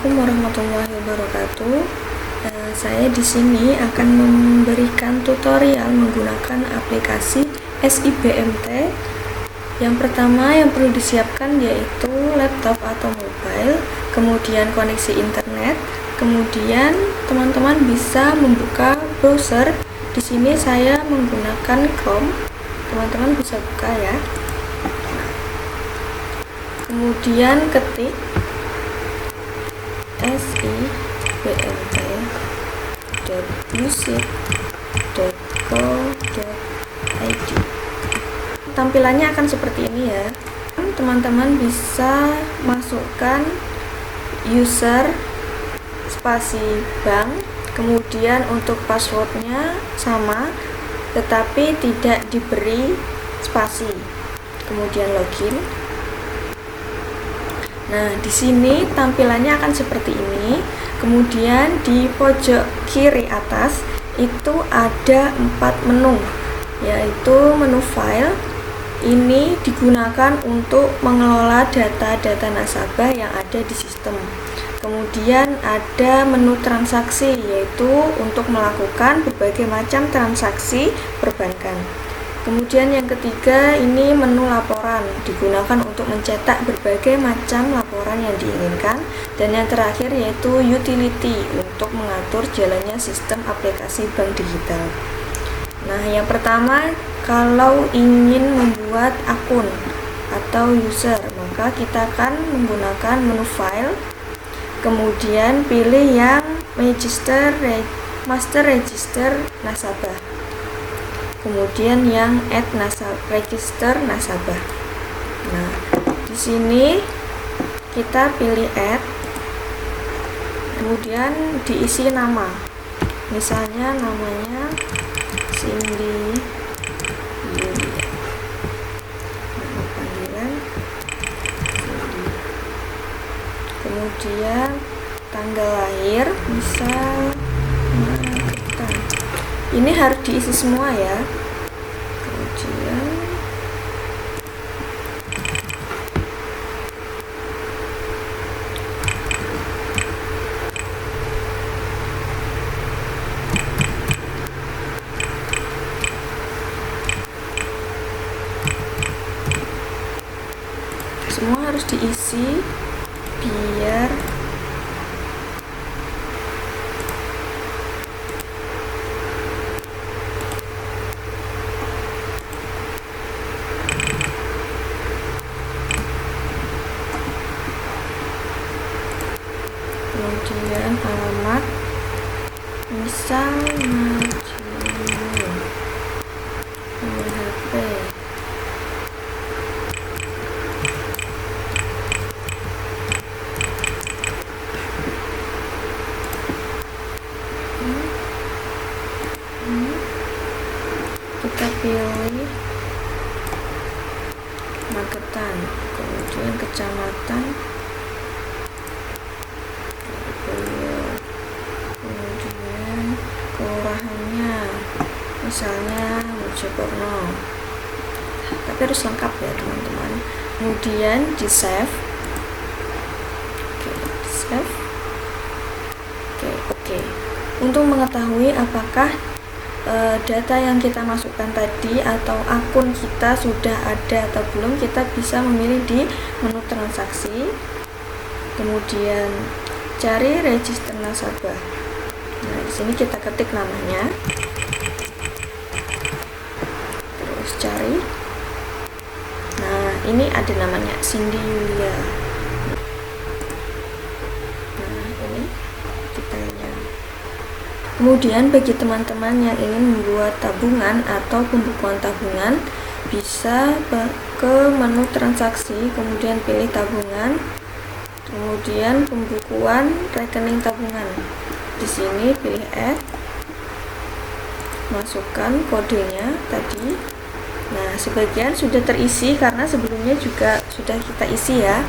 Assalamualaikum warahmatullahi wabarakatuh. Saya di sini akan memberikan tutorial menggunakan aplikasi SIBMT. Yang pertama yang perlu disiapkan yaitu laptop atau mobile, kemudian koneksi internet, kemudian teman-teman bisa membuka browser. Di sini saya menggunakan Chrome. Teman-teman bisa buka ya. Kemudian ketik siBMT.music.co.id. Tampilannya akan seperti ini ya. Teman-teman bisa masukkan user spasi bank, kemudian untuk passwordnya sama tetapi tidak diberi spasi, kemudian login. Nah, di sini tampilannya akan seperti ini. Kemudian di pojok kiri atas itu ada 4 menu, yaitu menu file. Ini digunakan untuk mengelola data-data nasabah yang ada di sistem. Kemudian ada menu transaksi, yaitu untuk melakukan berbagai macam transaksi perbankan. Kemudian yang ketiga ini menu laporan, digunakan untuk mencetak berbagai macam laporan yang diinginkan. Dan yang terakhir yaitu utility, untuk mengatur jalannya sistem aplikasi bank digital. Nah, yang pertama kalau ingin membuat akun atau user, maka kita akan menggunakan menu file, kemudian pilih yang master register nasabah, kemudian yang add register nasabah. Nah, di sini kita pilih add, kemudian diisi nama, misalnya namanya Cindy Yulia, nama panggilan Cindy. Kemudian tanggal lahir, misal ini harus diisi semua ya. Kemudian semua harus diisi biar kemudian alamat misal Najimul, nomor HP, kita pilih Magetan, kemudian kecamatan, kemudian kelurahannya misalnya Mojokerto, tapi harus lengkap ya teman-teman. Kemudian di save. Oke. Untuk mengetahui apakah data yang kita masukkan tadi atau akun kita sudah ada atau belum, kita bisa memilih di menu transaksi, kemudian cari register nasabah. Nah, di sini kita ketik namanya, terus cari. Nah, ini ada namanya Cindy Yulia. Nah, ini detailnya. Kemudian bagi teman-teman yang ingin membuat tabungan atau pembukuan tabungan, bisa ke menu transaksi, kemudian pilih tabungan, kemudian pembukuan rekening tabungan. Di sini pilih add, masukkan kodenya tadi. Nah, sebagian sudah terisi karena sebelumnya juga sudah kita isi ya.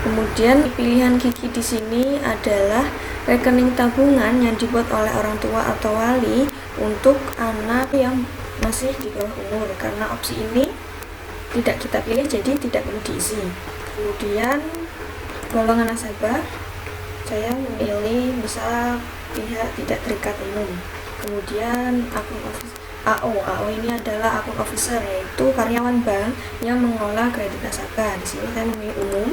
Kemudian pilihan Kiki di sini adalah rekening tabungan yang dibuat oleh orang tua atau wali untuk anak yang masih di bawah umur. Karena opsi ini tidak kita pilih, jadi tidak perlu diisi. Kemudian golongan nasabah, saya memilih misal pihak tidak terikat umum. Kemudian akun AO ini adalah akun officer, yaitu karyawan bank yang mengelola kredit nasabah. Di sini saya memilih umum.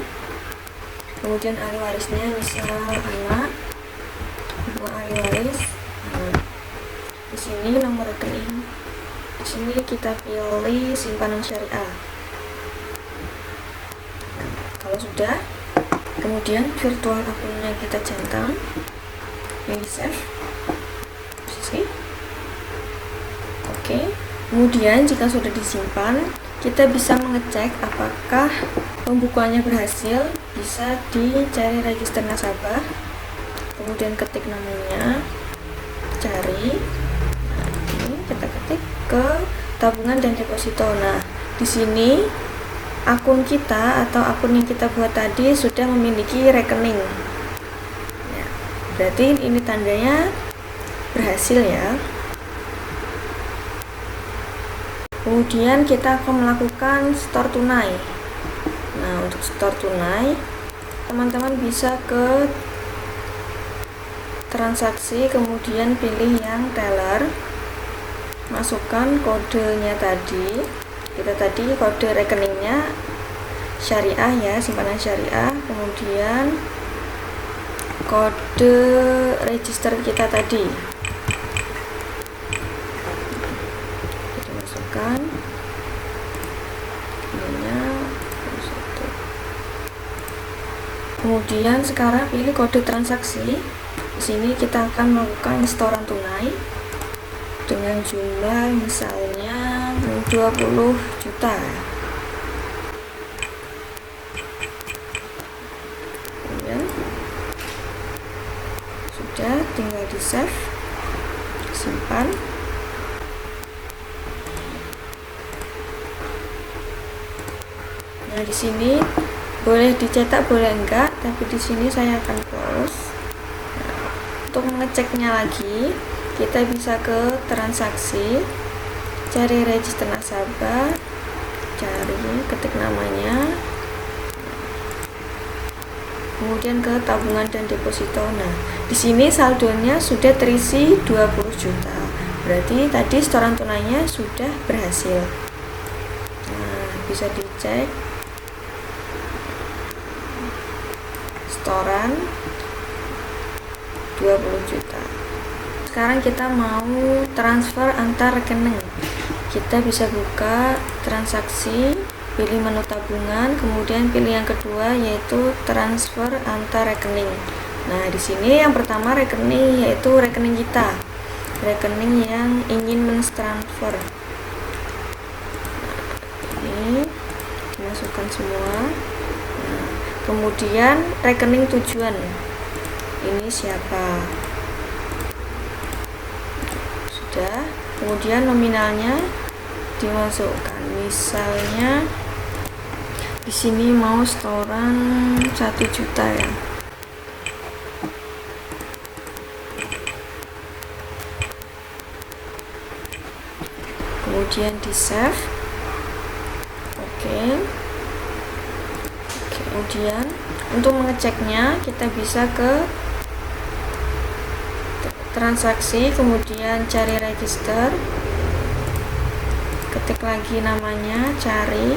Kemudian ahli warisnya misal anak, ahli waris anak. Di sini nomor rekening. Di sini kita pilih simpanan syariah. Kalau sudah, kemudian virtual akunnya kita centang, pilih save, posisi. Oke. Kemudian jika sudah disimpan, kita bisa mengecek apakah pembukuannya berhasil. Bisa dicari register nasabah, kemudian ketik namanya, cari. Nah, ini kita ketik ke tabungan dan deposito. Nah, di sini akun kita atau akun yang kita buat tadi sudah memiliki rekening. Ya, berarti ini tandanya berhasil ya. Kemudian kita akan melakukan store tunai. Nah, untuk store tunai, teman-teman bisa ke transaksi, kemudian pilih yang teller, masukkan kodenya tadi. Kita tadi kode rekeningnya syariah ya, simpanan syariah, kemudian kode register kita tadi. Kita masukkan ininya. Kemudian sekarang pilih kode transaksi. Di sini kita akan melakukan setoran tunai dengan jumlah misalnya 20 juta. Kemudian sudah, tinggal di save, simpan. Nah, di sini boleh dicetak, boleh enggak, tapi di sini saya akan close. Nah, untuk mengeceknya lagi, kita bisa ke transaksi, cari register nasabah, cari, ketik namanya, kemudian ke tabungan dan deposito. Nah, di sini saldonya sudah terisi 20 juta. Berarti tadi setoran tunainya sudah berhasil. Nah, bisa dicek setoran 20 juta. Sekarang kita mau transfer antar rekening. Kita bisa buka transaksi, pilih menu tabungan, kemudian pilih yang kedua yaitu transfer antar rekening. Nah, di sini yang pertama rekening, yaitu rekening kita, rekening yang ingin mentransfer. Nah, ini dimasukkan semua. Nah, kemudian rekening tujuan, ini siapa, sudah. Kemudian nominalnya dimasukkan, misalnya di sini mau setoran 1 juta ya. Kemudian di save. Oke. Kemudian untuk mengeceknya kita bisa ke transaksi, kemudian cari register, ketik lagi namanya, cari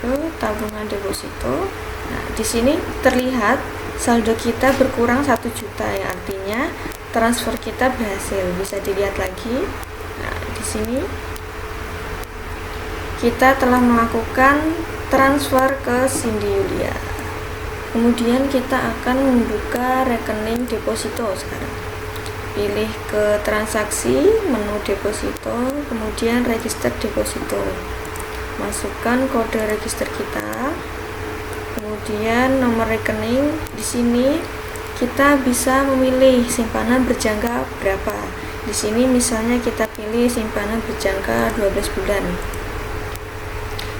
ke tabungan deposito. Nah, di sini terlihat saldo kita berkurang 1 juta ya, artinya transfer kita berhasil. Bisa dilihat lagi. Nah, di sini kita telah melakukan transfer ke Cindy Yulia. Kemudian kita akan membuka rekening deposito sekarang. Pilih ke transaksi, menu deposito, kemudian register deposito. Masukkan kode register kita. Kemudian nomor rekening. Di sini kita bisa memilih simpanan berjangka berapa. Di sini misalnya kita pilih simpanan berjangka 12 bulan.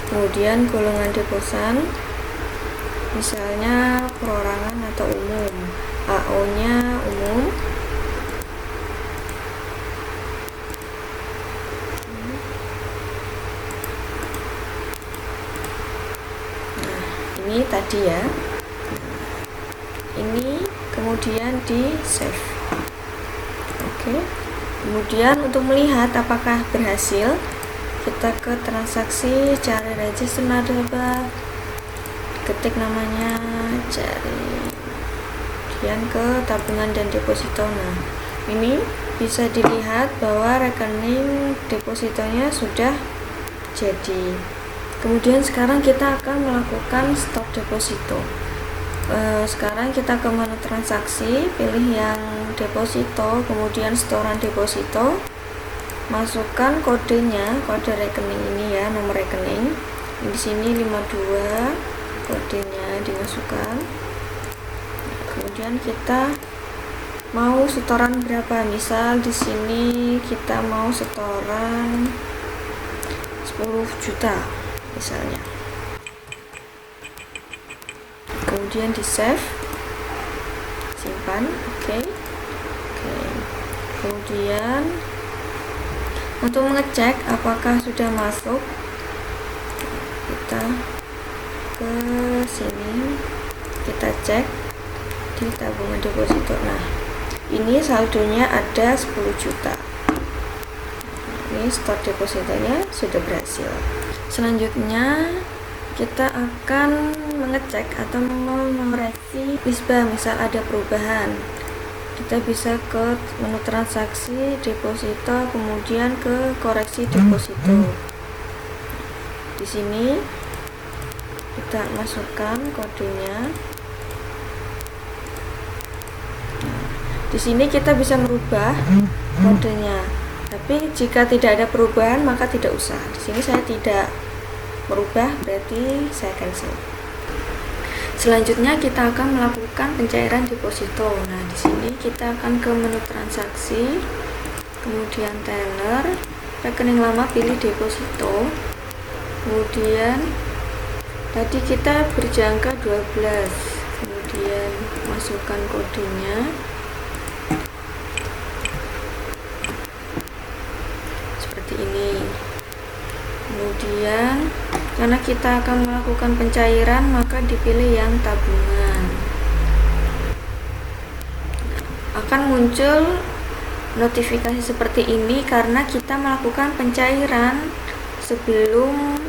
Kemudian golongan deposan, misalnya perorangan atau umum. AO-nya umum. Nah, ini tadi ya. ini, kemudian di save. Oke. Kemudian untuk melihat apakah berhasil, kita ke transaksi, cari register nasabah, ketik namanya, cari, kemudian ke tabungan dan deposito. Nah, ini bisa dilihat bahwa rekening depositonya sudah jadi. Kemudian sekarang kita akan melakukan stop deposito. Sekarang kita ke menu transaksi, pilih yang deposito, kemudian setoran deposito, masukkan kodenya, kode rekening ini ya, nomor rekening. Di sini 52, kodenya dimasukkan. Kemudian kita mau setoran berapa? Misal di sini kita mau setoran 10 juta misalnya. Kemudian di save, simpan. Oke. Kemudian untuk mengecek apakah sudah masuk, kita ke sini, kita cek di tabungan deposito. Nah, ini saldonya ada 10 juta. Ini stop depositonya sudah berhasil. Selanjutnya kita akan mengecek atau mengoreksi nisbah, misal ada perubahan. Kita bisa ke menu transaksi, deposito, kemudian ke koreksi deposito. Di sini kita masukkan kodenya. Di sini kita bisa merubah kodenya. Tapi jika tidak ada perubahan maka tidak usah. Di sini saya tidak merubah, berarti saya cancel. Selanjutnya kita akan melakukan pencairan deposito. Nah, di sini kita akan ke menu transaksi, kemudian teller, rekening lama pilih deposito. Kemudian tadi kita berjangka 12. Kemudian masukkan kodenya. Seperti ini. Kemudian karena kita akan melakukan pencairan, maka dipilih yang tabungan. Akan muncul notifikasi seperti ini karena kita melakukan pencairan sebelum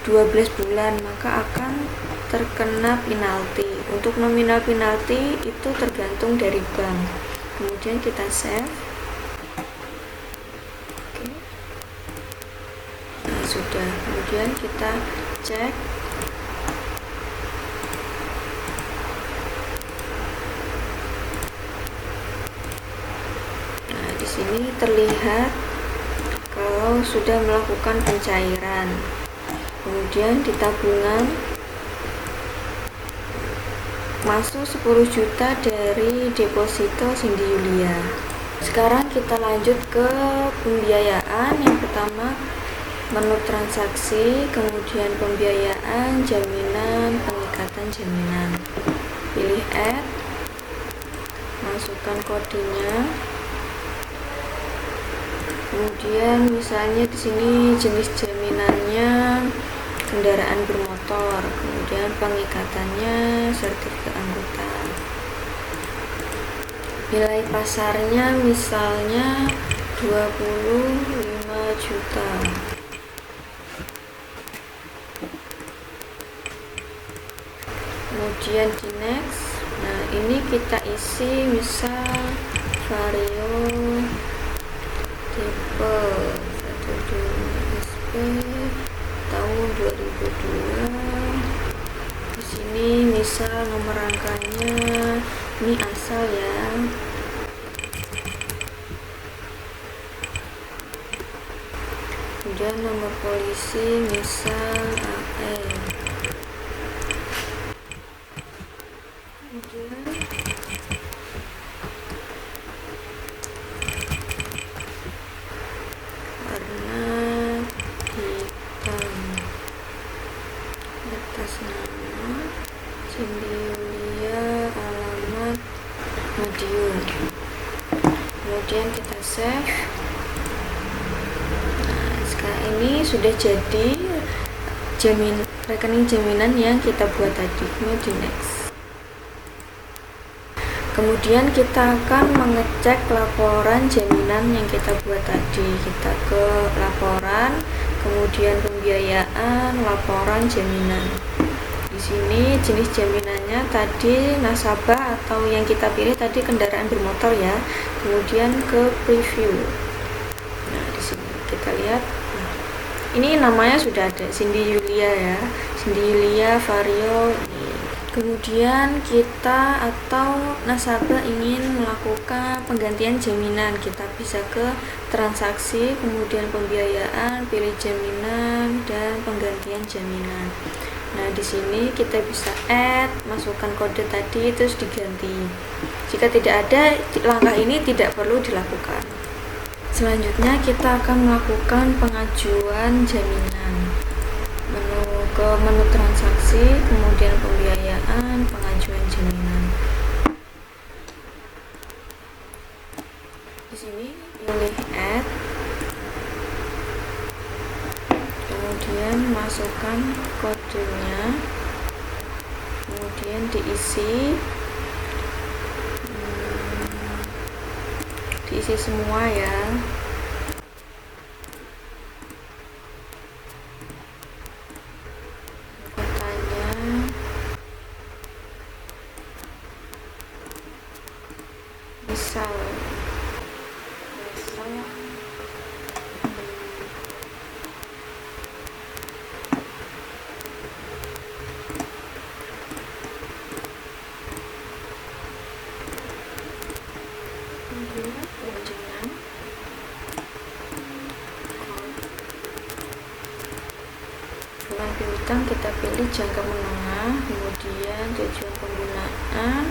12 bulan, maka akan terkena penalti. Untuk nominal penalti itu tergantung dari bank. Kemudian kita save. Sudah. Kemudian kita cek. Nah, di sini terlihat kalau sudah melakukan pencairan. Kemudian di tabungan masuk 10 juta dari deposito Cindy Yulia. Sekarang kita lanjut ke pembiayaan. Yang pertama menu transaksi, kemudian pembiayaan, jaminan, pengikatan jaminan. Pilih add, masukkan kodenya. Kemudian misalnya di sini jenis jaminannya kendaraan bermotor, kemudian pengikatannya sertifikat anggota. Nilai pasarnya misalnya 25 juta. Kemudian di next. Nah, ini kita isi misal vario tipe 12 SP tahun 2002. Di sini misal nomor rangkanya ini asal ya. Kemudian nomor polisi misal AN. Warna hitam, atas nama Cindy Yulia, alamat Madiun. Kemudian kita save. Nah, sekarang ini sudah jadi rekening jaminan yang kita buat tadi. Kemudian di next. Kemudian kita akan mengecek laporan jaminan yang kita buat tadi. Kita ke laporan, kemudian pembiayaan, laporan jaminan. Di sini jenis jaminannya tadi nasabah atau yang kita pilih tadi kendaraan bermotor ya. Kemudian ke preview. Nah, di sini kita lihat. Nah, ini namanya sudah ada, Cindy Yulia ya. Cindy Yulia Vario. Kemudian kita atau nasabah ingin melakukan penggantian jaminan, kita bisa ke transaksi, kemudian pembiayaan, pilih jaminan dan penggantian jaminan. Nah, di sini kita bisa add, masukkan kode tadi terus diganti. Jika tidak ada, langkah ini tidak perlu dilakukan. Selanjutnya kita akan melakukan pengajuan jaminan. Ke menu transaksi, kemudian pembiayaan, pengajuan jaminan. Di sini pilih add, kemudian masukkan kodenya, kemudian diisi semua ya. Misal piutang kita pilih jangka menengah, kemudian tujuan penggunaan,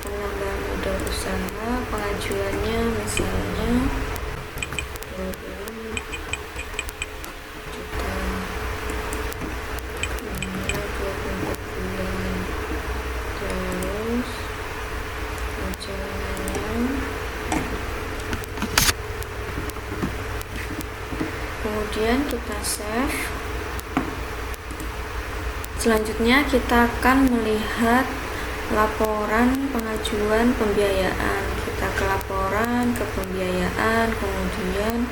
penambahan modal usaha, pengajuannya misalnya 20 juta, 24 bulan, terus perjalanannya, kemudian kita save. Selanjutnya kita akan melihat laporan pengajuan pembiayaan. Kita ke laporan, ke pembiayaan, kemudian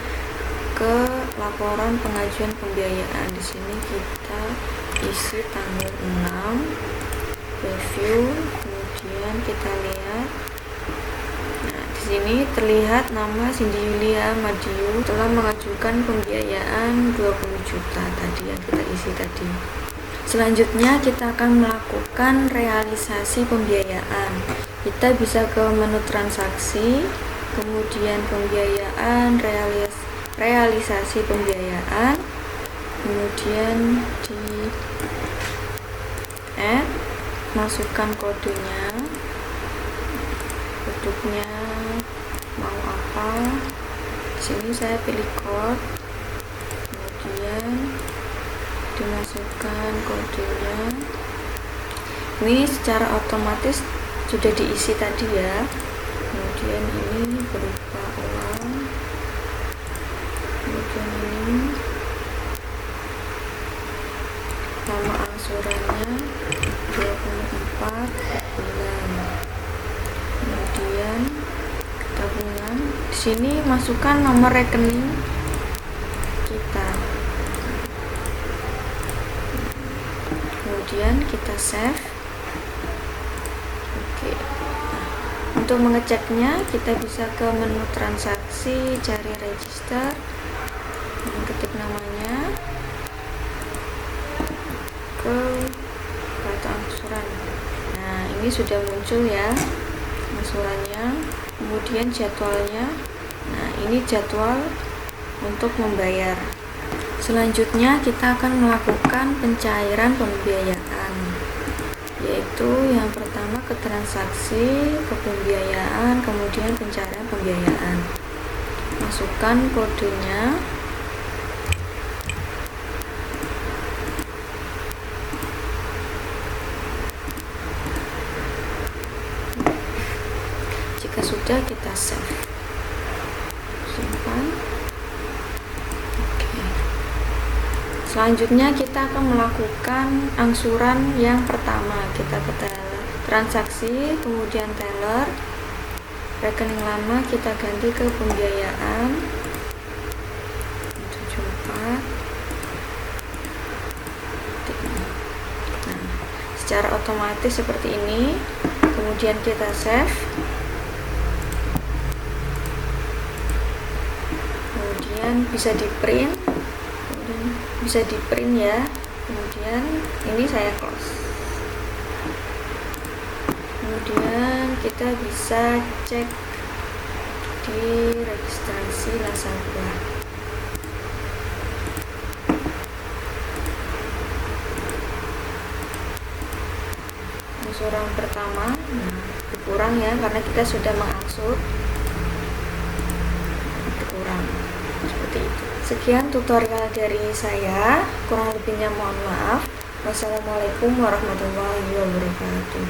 ke laporan pengajuan pembiayaan. Di sini kita isi tanggal 6, review, kemudian kita lihat. Nah, di sini terlihat nama Cindy Yulia Madiu telah mengajukan pembiayaan 20 juta tadi yang kita isi tadi. Selanjutnya kita akan melakukan realisasi pembiayaan. Kita bisa ke menu transaksi, kemudian pembiayaan, realisasi pembiayaan, kemudian di add, masukkan kodenya, produknya mau apa. Di sini saya pilih code, kemudian dimasukkan kodenya. Ini secara otomatis sudah diisi tadi ya. Kemudian ini berupa uang, kemudian ini nama angsurannya 24 bulan, kemudian tabungan. Di sini masukkan nomor rekening kita. Kemudian kita save. Oke. Nah, untuk mengeceknya kita bisa ke menu transaksi, cari register, ketik namanya, ke kartu angsuran. Nah, ini sudah muncul ya angsurannya, kemudian jadwalnya. Nah, ini jadwal untuk membayar. Selanjutnya kita akan melakukan pencairan pembiayaan, yaitu yang pertama ke transaksi, ke pembiayaan, kemudian pencairan pembiayaan. Masukkan kodenya, jika sudah kita save, simpan. Selanjutnya kita akan melakukan angsuran yang pertama. Kita ke teller, transaksi, kemudian teller, rekening lama kita ganti ke pembiayaan 74. Nah, secara otomatis seperti ini. Kemudian kita save, kemudian bisa di print, ya. Kemudian ini saya close. Kemudian kita bisa cek di registrasi nasabah. Angsuran pertama, berkurang ya, karena kita sudah mengangsur, berkurang seperti itu. Sekian tutorial dari saya, kurang lebihnya mohon maaf. Wassalamualaikum warahmatullahi wabarakatuh.